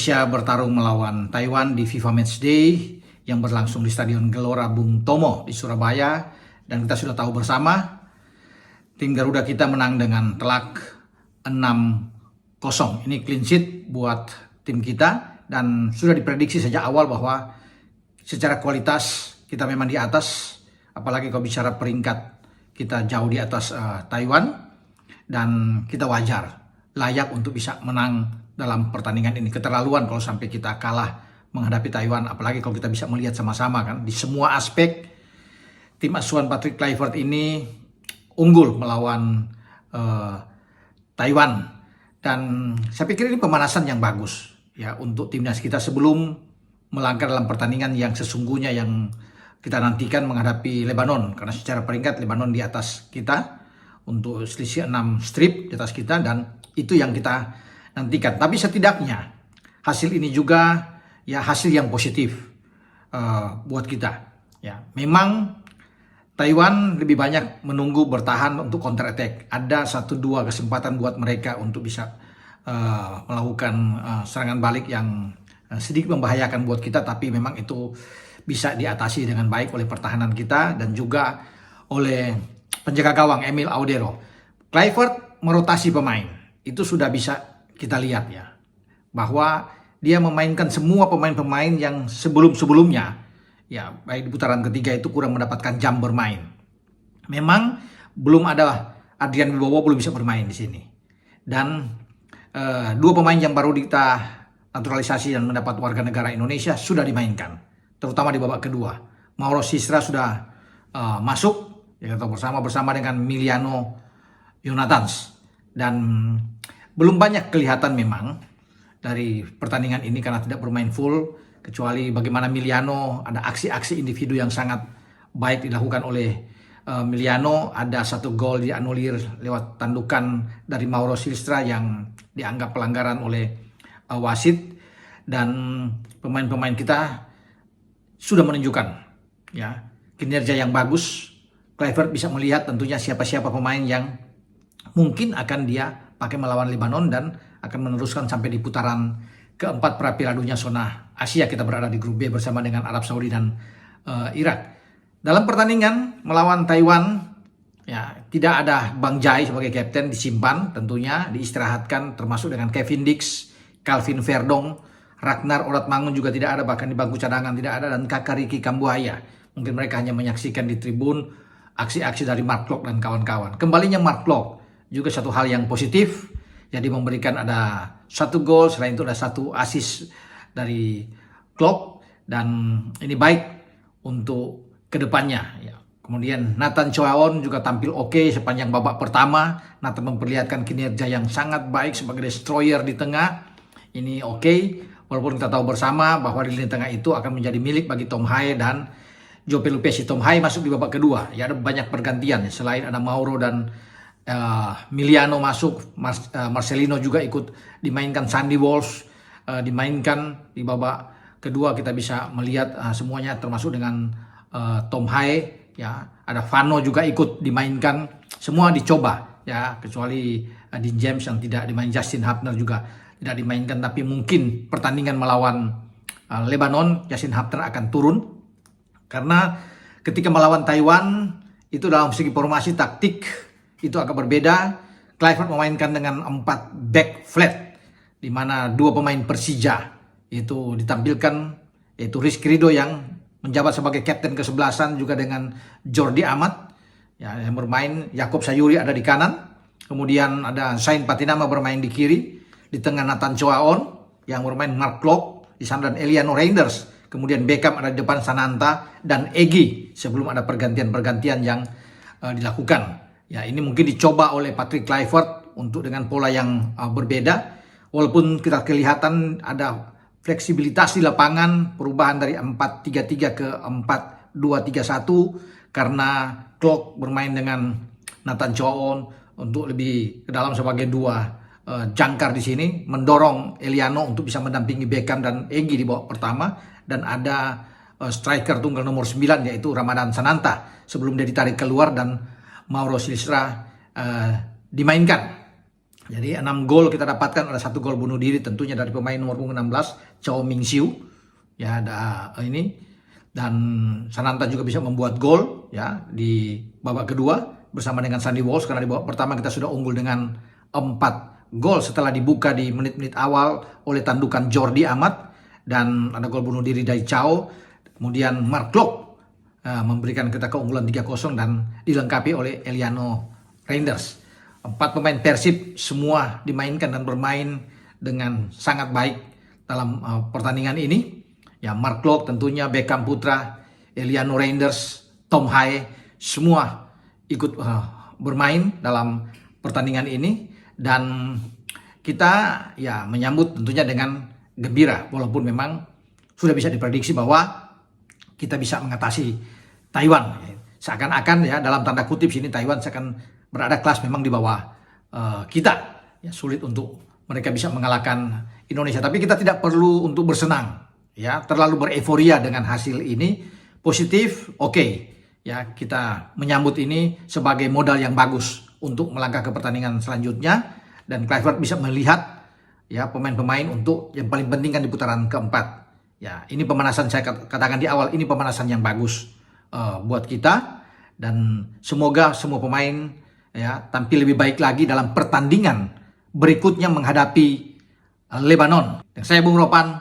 Indonesia bertarung melawan Taiwan di FIFA Matchday yang berlangsung di Stadion Gelora Bung Tomo di Surabaya. Dan kita sudah tahu bersama, tim Garuda kita menang dengan telak 6-0. Ini clean sheet buat tim kita dan sudah diprediksi sejak awal bahwa secara kualitas kita memang di atas. Apalagi kalau bicara peringkat, kita jauh di atas Taiwan dan kita wajar layak untuk bisa menang dalam pertandingan ini. Keterlaluan kalau sampai kita kalah menghadapi Taiwan, apalagi kalau kita bisa melihat sama-sama kan di semua aspek tim asuhan Patrick Kluivert ini unggul melawan Taiwan. Dan saya pikir ini pemanasan yang bagus ya untuk timnas kita sebelum melangkah dalam pertandingan yang sesungguhnya yang kita nantikan menghadapi Lebanon, karena secara peringkat Lebanon di atas kita untuk selisih 6 strip di atas kita, dan itu yang kita nantikan. Tapi setidaknya hasil ini juga ya hasil yang positif buat kita. Ya, memang Taiwan lebih banyak menunggu bertahan untuk counter attack. Ada 1-2 kesempatan buat mereka untuk bisa melakukan serangan balik yang sedikit membahayakan buat kita, tapi memang itu bisa diatasi dengan baik oleh pertahanan kita dan juga oleh penjaga gawang Emil Audero. Kluivert merotasi pemain, itu sudah bisa kita lihat ya, bahwa dia memainkan semua pemain-pemain yang sebelum-sebelumnya ya, baik di putaran ketiga itu kurang mendapatkan jam bermain. Memang belum ada Adrian Wibowo, belum bisa bermain di sini. Dan dua pemain yang baru kita naturalisasi dan mendapat warga negara Indonesia sudah dimainkan, terutama di babak kedua. Mauro Sisra sudah masuk, ya, bersama dengan Miliano Yonathans. Dan belum banyak kelihatan memang dari pertandingan ini karena tidak bermain full, kecuali bagaimana Miliano ada aksi-aksi individu yang sangat baik dilakukan oleh Miliano. Ada 1 gol dianulir lewat tandukan dari Mauro Sisra yang dianggap pelanggaran oleh wasit. Dan pemain-pemain kita sudah menunjukkan ya kinerja yang bagus. Kluivert bisa melihat tentunya siapa-siapa pemain yang mungkin akan dia pakai melawan Lebanon dan akan meneruskan sampai di putaran keempat Piala Dunia zona Asia. Kita berada di grup B bersama dengan Arab Saudi dan Irak. Dalam pertandingan melawan Taiwan ya, tidak ada Bang Jai sebagai kapten, disimpan tentunya, diistirahatkan, termasuk dengan Kevin Dix, Calvin Verdong, Ragnar Oratmangun juga tidak ada, bahkan di bangku cadangan tidak ada, dan kakak Ricky Kambuaya. Mungkin mereka hanya menyaksikan di tribun aksi-aksi dari Mark Klok dan kawan-kawan. Kembalinya Mark Klok juga satu hal yang positif, jadi memberikan ada 1 gol, selain itu ada 1 assist dari Klok, dan ini baik untuk kedepannya ya. Kemudian Nathan Choaon juga tampil oke sepanjang babak pertama. Nathan memperlihatkan kinerja yang sangat baik sebagai destroyer di tengah. Ini oke. Walaupun kita tahu bersama bahwa di lini tengah itu akan menjadi milik bagi Tom Haye dan Joe Pelupesi. Tom Haye masuk di babak kedua. Ya, ada banyak pergantian. Selain ada Mauro dan Miliano masuk, Marcelino juga ikut dimainkan, Sandy Walsh dimainkan di babak kedua. Kita bisa melihat semuanya, termasuk dengan Tom Haye. Ya, ada Vano juga ikut dimainkan. Semua dicoba ya, kecuali Dean James yang tidak dimain. Justin Hubner juga tidak dimainkan, tapi mungkin pertandingan melawan Lebanon Justin Hubner akan turun, karena ketika melawan Taiwan itu dalam segi formasi taktik itu agak berbeda. Kluivert memainkan dengan 4 back flat, di mana 2 pemain Persija itu ditampilkan, yaitu Rizky Ridho yang menjabat sebagai kapten kesebelasan, juga dengan Jordi Amat ya, yang bermain. Yakob Sayuri ada di kanan, kemudian ada Sain Patinama bermain di kiri. Di tengah Nathan Choaon yang bermain Mark Klok di sana, dan Eliano Reinders. Kemudian Beckham ada di depan, Sananta dan Egy, sebelum ada pergantian-pergantian yang dilakukan. Ya, ini mungkin dicoba oleh Patrick Kluivert untuk dengan pola yang berbeda. Walaupun kita kelihatan ada fleksibilitas di lapangan, perubahan dari 4-3-3 ke 4-2-3-1 karena Klok bermain dengan Nathan Choaon untuk lebih ke dalam sebagai 2 jangkar di sini, mendorong Eliano untuk bisa mendampingi Beckham dan Egy di babak pertama, dan ada striker tunggal nomor 9 yaitu Ramadan Sananta sebelum dia ditarik keluar dan Mauro Sisra dimainkan. Jadi 6 gol kita dapatkan, ada 1 gol bunuh diri tentunya dari pemain nomor punggung 16 Chou Ming-siu. Ya, ada ini, dan Sananta juga bisa membuat gol ya di babak kedua bersama dengan Sandy Walsh, karena di babak pertama kita sudah unggul dengan 4 gol setelah dibuka di menit-menit awal oleh tandukan Jordi Amat, dan ada gol bunuh diri dari Chou. Kemudian Mark Klok memberikan kita keunggulan 3-0 dan dilengkapi oleh Eliano Reinders. 4 pemain Persib semua dimainkan dan bermain dengan sangat baik dalam pertandingan ini. Ya, Mark Klok tentunya, Beckham Putra, Eliano Reinders, Tom Hae, semua ikut bermain dalam pertandingan ini, dan kita ya menyambut tentunya dengan gembira, walaupun memang sudah bisa diprediksi bahwa kita bisa mengatasi Taiwan. Seakan-akan ya dalam tanda kutip sini Taiwan seakan berada kelas memang di bawah kita. Ya, sulit untuk mereka bisa mengalahkan Indonesia. Tapi kita tidak perlu untuk bersenang, ya, terlalu bereforia dengan hasil ini. Positif, oke. Ya, kita menyambut ini sebagai modal yang bagus untuk melangkah ke pertandingan selanjutnya, dan Kluivert bisa melihat ya pemain-pemain untuk yang paling penting kan di putaran keempat. Ya, ini pemanasan, saya katakan di awal, ini pemanasan yang bagus buat kita, dan semoga semua pemain ya tampil lebih baik lagi dalam pertandingan berikutnya menghadapi Lebanon. Dan saya Bung Ropan,